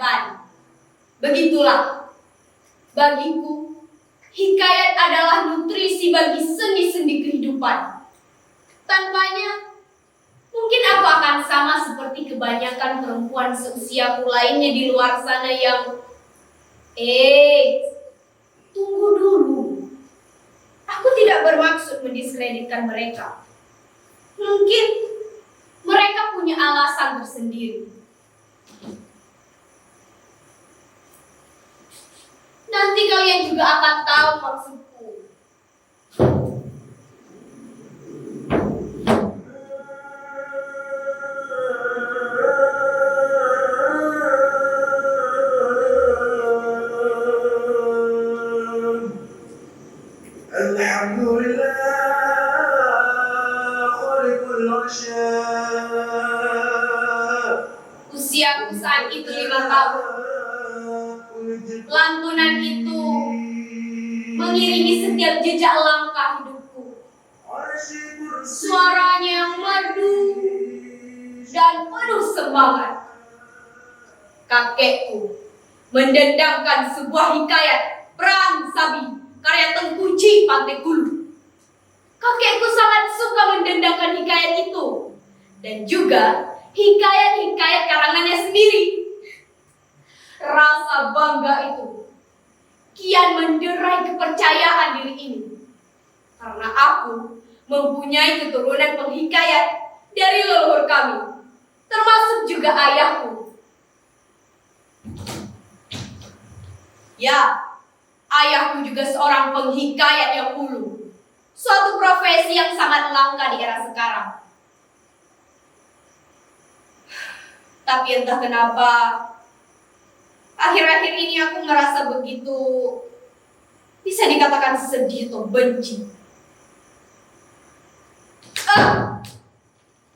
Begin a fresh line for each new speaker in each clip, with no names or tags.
kewajiban. Begitulah, bagiku, hikayat adalah nutrisi bagi sendi-sendi kehidupan. Tanpanya, mungkin aku akan sama seperti kebanyakan perempuan seusiaku lainnya di luar sana yang tunggu dulu. Aku tidak bermaksud mendiskreditkan mereka. Mungkin mereka punya alasan tersendiri. Nanti kalian juga akan tahu maksudku. Usiaku saat itu 5 tahun. Lantunan itu mengiringi setiap jejak langkah hidupku. Suaranya yang merdu dan penuh semangat. Kakekku mendendangkan sebuah hikayat Perang Sabi karya Tengku Chi Pantegulu. Kakekku sangat suka mendendangkan hikayat itu dan juga hikayat-hikayat karangannya sendiri. Rasa bangga itu kian menderai kepercayaan diri ini, karena aku mempunyai keturunan penghikayat dari leluhur kami, termasuk juga ayahku. Ya, ayahku juga seorang penghikayat yang hulu, suatu profesi yang sangat langka di era sekarang. Tapi entah kenapa, akhir-akhir ini aku merasa begitu, bisa dikatakan sedih atau benci.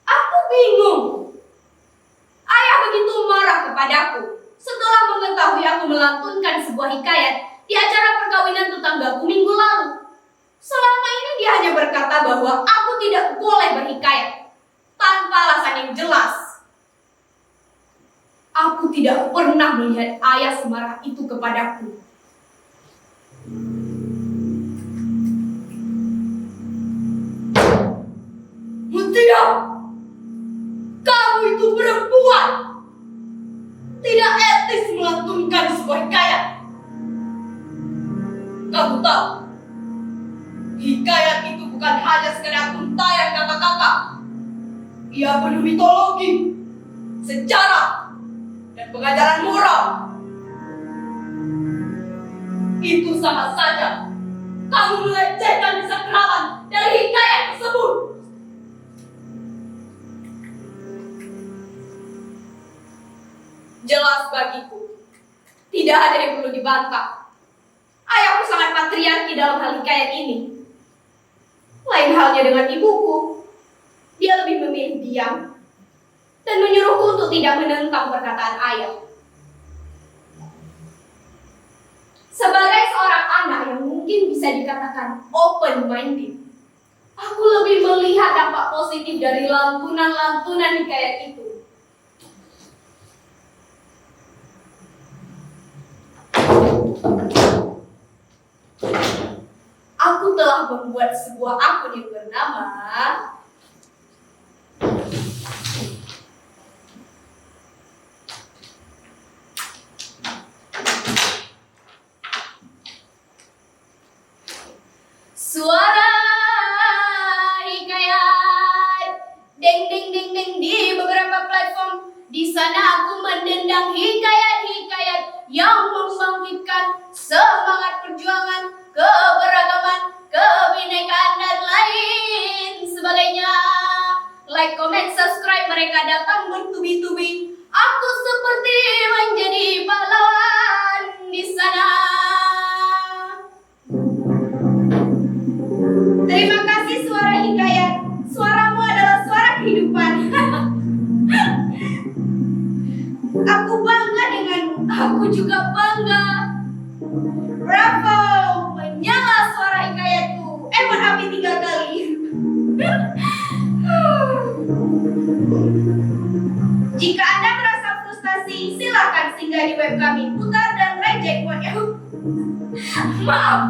Aku bingung. Ayah begitu marah kepadaku setelah mengetahui aku melantunkan sebuah hikayat di acara perkawinan tetanggaku minggu lalu. Selama ini dia hanya berkata bahwa aku tidak boleh berhikayat tanpa alasan yang jelas. Aku tidak pernah melihat ayah semarah itu kepadaku. Mutia, kamu itu perempuan. Tidak etis melantunkan sebuah hikayat. Kamu tahu, hikayat itu bukan hanya sekedar untayan kata-kata. Ia penuh mitologi, sejarah, dan pengajaran moral. Itu sama saja kamu melecehkan kesakralan dari hikayat tersebut. Jelas bagiku, tidak ada yang perlu dibantah. Ayahku sangat patriarki dalam hal hikayat ini. Lain halnya dengan ibuku. Dia lebih memilih diam dan menyuruhku untuk tidak menentang perkataan ayah. Sebagai seorang anak yang mungkin bisa dikatakan open-minded, aku lebih melihat dampak positif dari lantunan-lantunan hikayat itu. Aku telah membuat sebuah akun yang bernama Suara Hikayat. Deng deng deng deng di beberapa platform. Di sana aku mendendang hikayat-hikayat yang membangkitkan semangat perjuangan, keberagaman, kebinekaan, dan lain sebagainya. Like, comment, subscribe, mereka datang bertubi-tubi. Aku seperti menjadi pahlawan di sana. Terima kasih Suara Hikayat. Suaramu adalah suara kehidupan. Aku bangga denganmu. Aku juga bangga. Bravo, menyala suara hikayatku. Api 3 kali. Jika Anda merasa frustasi inspirasi, silakan singgah di web kami Putar dan Reject. Maaf,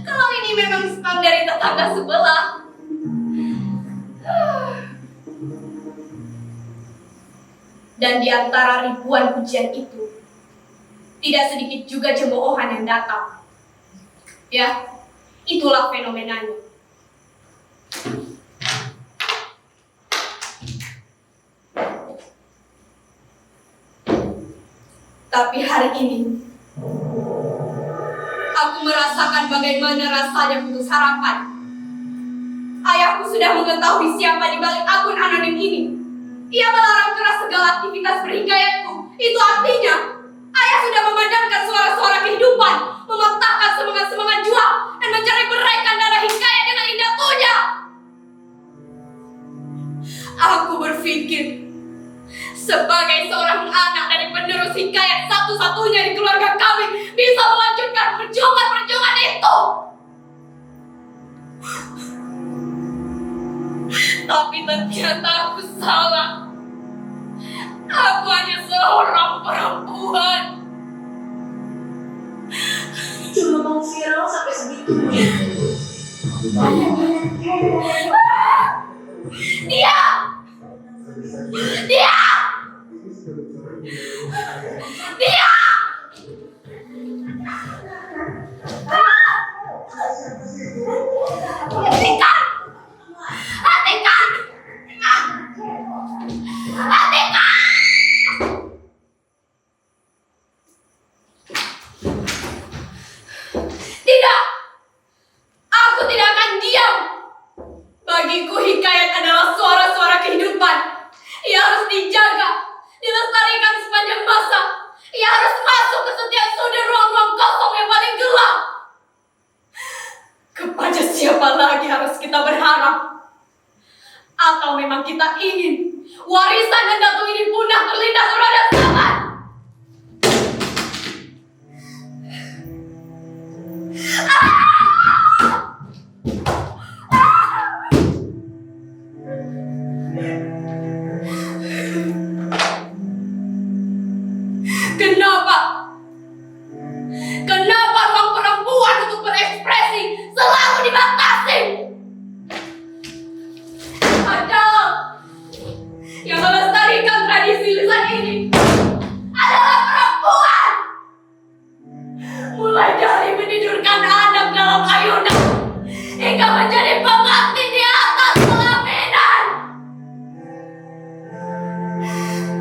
kalau ini memang spam dari tetangga sebelah. Dan di antara ribuan pujian itu, tidak sedikit juga cemoohan yang datang. Ya, itulah fenomenanya. Tapi hari ini, aku merasakan bagaimana rasanya putus harapan. Ayahku sudah mengetahui siapa di balik akun anonim ini. Ia melarang keras segala aktivitas berhikayatku. Itu artinya, ayah sudah memadamkan suara-suara kehidupan, mematahkan semangat-semangat juang, dan mencari beraikan darah hikayat dengan indah tunya. Aku berpikir, sebagai seorang anak dari penerus hikayat satu-satunya di keluarga kami bisa melanjutkan perjuangan-perjuangan itu. Tapi ternyata aku salah. Aku hanya seorang perempuan.
Cuma mau viral sampai segitunya.
Dia! Dia! Dia! Hentikan! Hentikan! Hentikan! Tidak! Aku tidak akan diam! Bagiku hikayat adalah suara-suara kehidupan. Ia harus dijaga, dilestarikan sepanjang masa. Ia harus masuk ke setiap sudut ruang-ruang kosong yang paling gelap. Kepada siapa lagi harus kita berharap? Atau memang kita ingin warisan dan datu ini punah terlindas roda zaman? Kenapa? Kenapa ruang perempuan untuk berekspresi selalu dibatasi? Padahal yang melestarikan tradisi lisan ini adalah perempuan. Mulai dari menidurkan anak dalam ayunan hingga menjadi pengantin di atas pelaminan.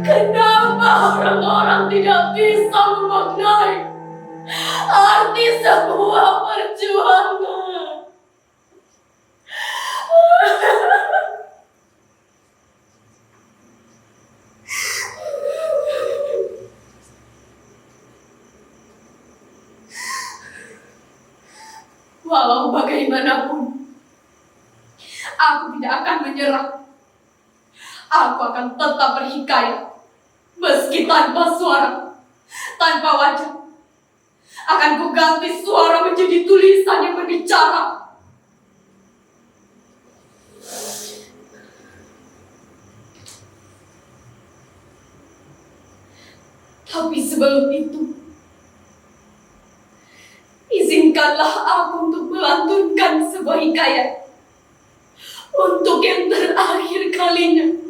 Kenapa orang-orang tidak bisa memaknai arti sebuah perjuangan? Walau bagaimanapun, aku tidak akan menyerah. Aku akan tetap berhikayat, meski tanpa suara, tanpa wajah. Akan kuganti suara menjadi tulisan yang berbicara. Tapi sebelum itu, izinkanlah aku untuk melantunkan sebuah hikayat untuk yang terakhir kalinya.